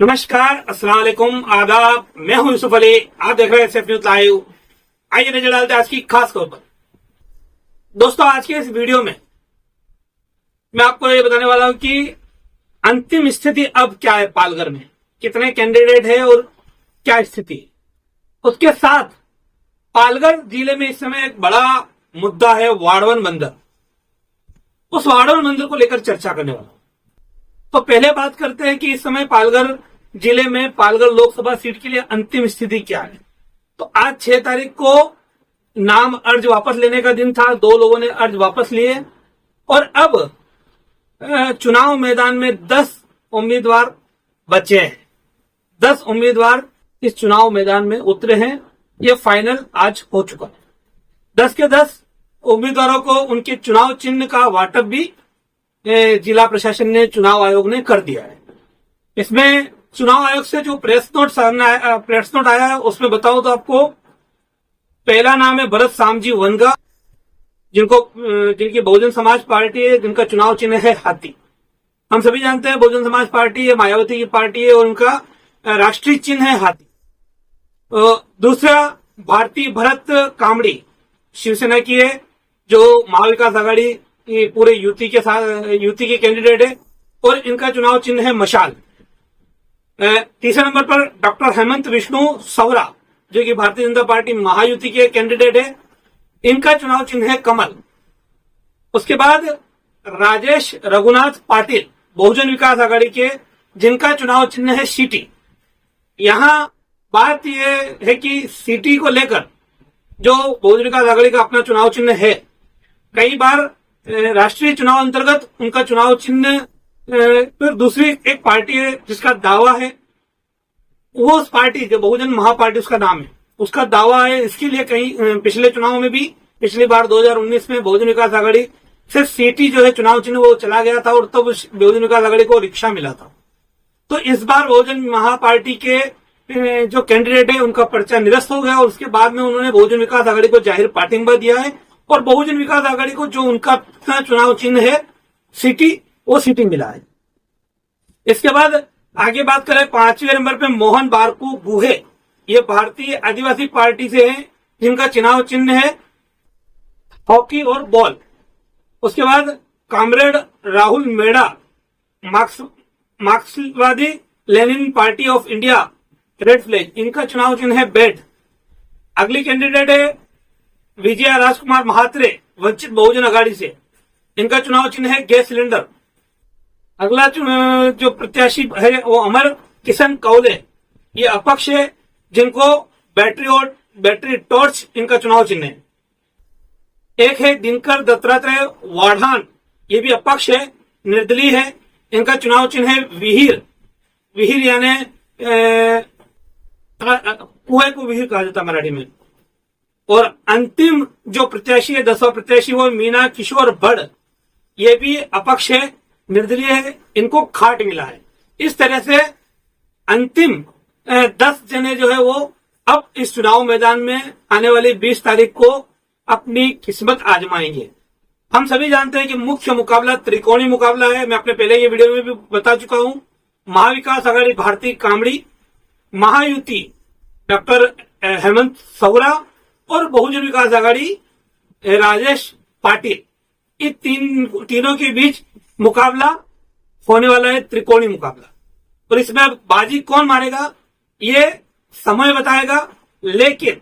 नमस्कार, अस्सलाम वालेकुम, आदाब। मैं हूं यूसुफ अली, आप देख रहे हैं SF न्यूज लाइव। आइए नजर डालते हैं आज की खास खबर पर। दोस्तों, आज के इस वीडियो में मैं आपको ये बताने वाला हूं कि अंतिम स्थिति अब क्या है, पालघर में कितने कैंडिडेट है और क्या स्थिति है। उसके साथ पालघर जिले में इस समय एक बड़ा मुद्दा है, वाड़वन बंदर। उस वाड़वन बंदर को लेकर चर्चा करने वाला हूं। तो पहले बात करते हैं कि इस समय पालघर जिले में पालघर लोकसभा सीट के लिए अंतिम स्थिति क्या है। तो आज 6 तारीख को नाम अर्ज वापस लेने का दिन था। 2 लोगों ने अर्ज वापस लिए और अब चुनाव मैदान में 10 उम्मीदवार बचे हैं। 10 उम्मीदवार इस चुनाव मैदान में उतरे हैं। ये फाइनल आज हो चुका है। 10 के 10 उम्मीदवारों को उनके चुनाव चिन्ह का वाटप भी जिला प्रशासन ने, चुनाव आयोग ने कर दिया है। इसमें चुनाव आयोग से जो प्रेस नोट आया है उसमें बताऊं तो आपको पहला नाम है भरत सामजी वनगा, जिनकी बहुजन समाज पार्टी है, जिनका चुनाव चिन्ह है हाथी। हम सभी जानते हैं बहुजन समाज पार्टी है, मायावती की पार्टी है और उनका राष्ट्रीय चिन्ह है हाथी। दूसरा भारती भरत कामड़ी शिवसेना की है, जो महाविकास आघाड़ी पूरे युति के कैंडिडेट है और इनका चुनाव चिन्ह है मशाल। तीसरे नंबर पर डॉक्टर हेमंत विष्णु सवरा, जो कि भारतीय जनता पार्टी महायुति के कैंडिडेट है, इनका चुनाव चिन्ह है कमल। उसके बाद राजेश रघुनाथ पाटिल, बहुजन विकास आघाड़ी के, जिनका चुनाव चिन्ह है सीटी। यहां बात यह है कि सीटी को लेकर जो बहुजन विकास आघाड़ी का अपना चुनाव चिन्ह है, कई बार राष्ट्रीय चुनाव अंतर्गत उनका चुनाव चिन्ह फिर दूसरी एक पार्टी है जिसका दावा है, वो उस पार्टी जो बहुजन महापार्टी उसका नाम है, उसका दावा है। इसके लिए कहीं पिछले चुनाव में भी, पिछली बार 2019 में बहुजन विकास आघाड़ी से सीटी जो है चुनाव चिन्ह वो चला गया था और तब उस बहुजन विकास आघाड़ी को रिक्शा मिला था। तो इस बार बहुजन महापार्टी के जो कैंडिडेट है उनका पर्चा निरस्त हो गया और उसके बाद में उन्होंने बहुजन विकास आघाड़ी को जाहिर पार्टिंबा दिया है और बहुजन विकास आघाड़ी को जो उनका चुनाव चिन्ह है सीटी, वो सीटी मिला है। इसके बाद आगे बात करें 5वें नंबर पे मोहन बारकू गुहे, ये भारतीय आदिवासी पार्टी से हैं, जिनका चुनाव चिन्ह है हॉकी और बॉल। उसके बाद कॉमरेड राहुल मेड़ा, मार्क्सवादी Lenin party of India red flag, इनका चुनाव चिन्ह है बैट। अगली कैंडिडेट है विजया राजकुमार महात्रे, वंचित बहुजन आघाड़ी से, इनका चुनाव चिन्ह है गैस सिलेंडर। अगला जो प्रत्याशी है वो अमर किशन कौले, ये अपक्ष है, जिनको बैटरी टॉर्च इनका चुनाव चिन्ह है। एक है दिनकर दत्तात्रेय वाढ़ान, ये भी अपक्ष है, निर्दलीय है, इनका चुनाव चिन्ह है विहीर यानी कुएं को विहीर कहा जाता मराठी में। और अंतिम जो प्रत्याशी है, 10वां प्रत्याशी, वो मीना किशोर भड़, ये भी अपक्ष है, निर्दलीय है, इनको खाट मिला है। इस तरह से अंतिम 10 जने जो है वो अब इस चुनाव मैदान में आने वाली 20 तारीख को अपनी किस्मत आजमाएंगे। हम सभी जानते हैं कि मुख्य मुकाबला त्रिकोणीय मुकाबला है। मैं अपने पहले के वीडियो में भी बता चुका हूं। महाविकास आघाड़ी भारती कामड़ी, महायुति डॉक्टर हेमंत सवरा और बहुजन विकास आघाड़ी राजेश पाटिल, इन तीनों के बीच मुकाबला होने वाला है, त्रिकोणीय मुकाबला। और इसमें बाजी कौन मारेगा ये समय बताएगा। लेकिन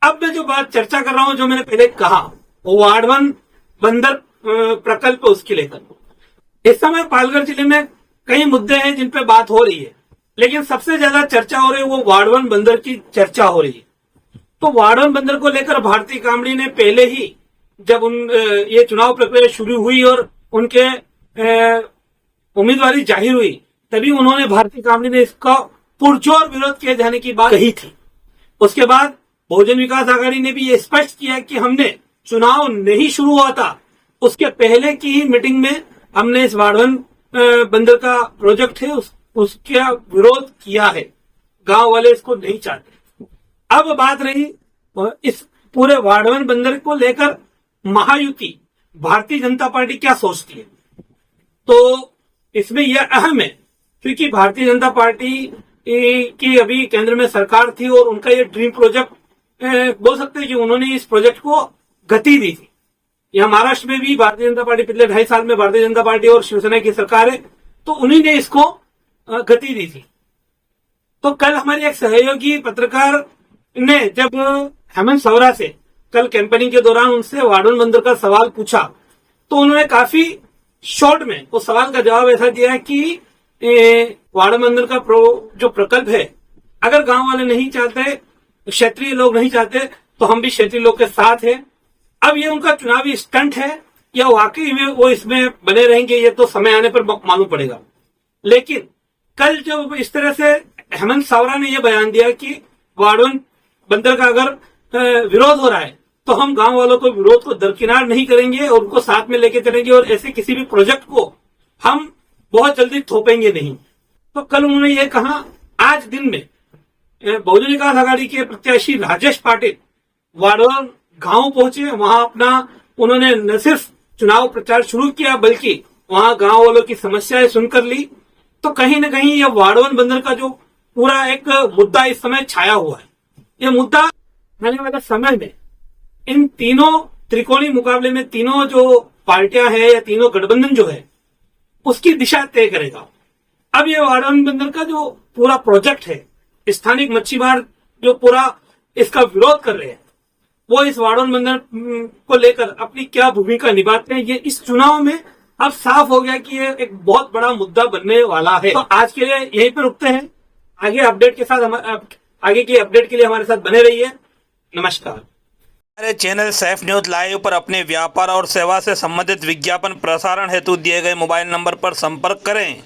अब मैं जो बात चर्चा कर रहा हूं, जो मैंने पहले कहा, वो वाड़वन बंदर प्रकल्प, उसके लेकर इस समय पालघर जिले में कई मुद्दे हैं जिन पे बात हो रही है, लेकिन सबसे ज्यादा चर्चा हो रही है वो वाड़वन बंदर की चर्चा हो रही है। तो वाड़वन बंदर को लेकर भारती कामड़ी ने पहले ही, जब ये चुनाव प्रक्रिया शुरू हुई और उनके उम्मीदवारी जाहिर हुई, तभी उन्होंने, भारती कामड़ी ने इसका पुरजोर विरोध किए जाने की बात कही थी। उसके बाद बहुजन विकास आघाड़ी ने भी ये स्पष्ट किया कि हमने चुनाव नहीं शुरू हुआ था, उसके पहले की ही मीटिंग में हमने इस वाड़वन बंदर का प्रोजेक्ट है उसका विरोध किया है। गांव वाले इसको नहीं चाहते। अब बात रही इस पूरे वाड़वन बंदर को लेकर महायुति भारतीय जनता पार्टी क्या सोचती है। तो इसमें यह अहम है क्योंकि भारतीय जनता पार्टी की अभी केंद्र में सरकार थी और उनका ये ड्रीम प्रोजेक्ट बोल सकते हैं कि उन्होंने इस प्रोजेक्ट को गति दी थी। यहाँ महाराष्ट्र में भी भारतीय जनता पार्टी पिछले 2.5 साल में भारतीय जनता पार्टी और शिवसेना की सरकार है, तो उन्हीं ने इसको गति दी थी। तो कल हमारे एक सहयोगी पत्रकार ने जब हेमंत सवरा से कल कैंपेनिंग के दौरान उनसे वाड़वन बंदर का सवाल पूछा, तो उन्होंने काफी शॉर्ट में उस सवाल का जवाब ऐसा दिया कि वाड़वन बंदर का जो प्रकल्प है, अगर गांव वाले नहीं चाहते, क्षेत्रीय लोग नहीं चाहते, तो हम भी क्षेत्रीय लोग के साथ हैं। अब ये उनका चुनावी स्टंट है या वाकई में वो इसमें बने रहेंगे, ये तो समय आने पर मालूम पड़ेगा। लेकिन कल जो इस तरह से हेमंत सवरा ने यह बयान दिया कि वाड़वन बंदर का अगर विरोध हो रहा है तो हम गांव वालों को विरोध को दरकिनार नहीं करेंगे और उनको साथ में लेके चलेंगे और ऐसे किसी भी प्रोजेक्ट को हम बहुत जल्दी थोपेंगे नहीं। तो कल उन्होंने ये कहा। आज दिन में बहुजन विकास आघाड़ी के प्रत्याशी राजेश पाटिल वाड़वन गांव पहुंचे, वहां अपना उन्होंने न सिर्फ चुनाव प्रचार शुरू किया बल्कि वहां गांव वालों की समस्याएं सुनकर ली। तो कहीं न कहीं यह वाड़वन बंदर का जो पूरा एक मुद्दा इस समय छाया हुआ है, यह मुद्दा आने वाले समय में इन तीनों त्रिकोणीय मुकाबले में तीनों जो पार्टियां हैं या तीनों गठबंधन जो है उसकी दिशा तय करेगा। अब ये वाड़वन बंदर का जो पूरा प्रोजेक्ट है, स्थानिक मच्छीमार जो पूरा इसका विरोध कर रहे हैं, वो इस वाड़वन बंदर को लेकर अपनी क्या भूमिका निभाते हैं, ये इस चुनाव में अब साफ हो गया कि ये एक बहुत बड़ा मुद्दा बनने वाला है। तो आज के लिए यहीं पर रुकते हैं। आगे की अपडेट के लिए हमारे साथ बने रहिए। नमस्कार। हमारे चैनल सैफ न्यूज लाइव पर अपने व्यापार और सेवा से संबंधित विज्ञापन प्रसारण हेतु दिए गए मोबाइल नंबर पर संपर्क करें।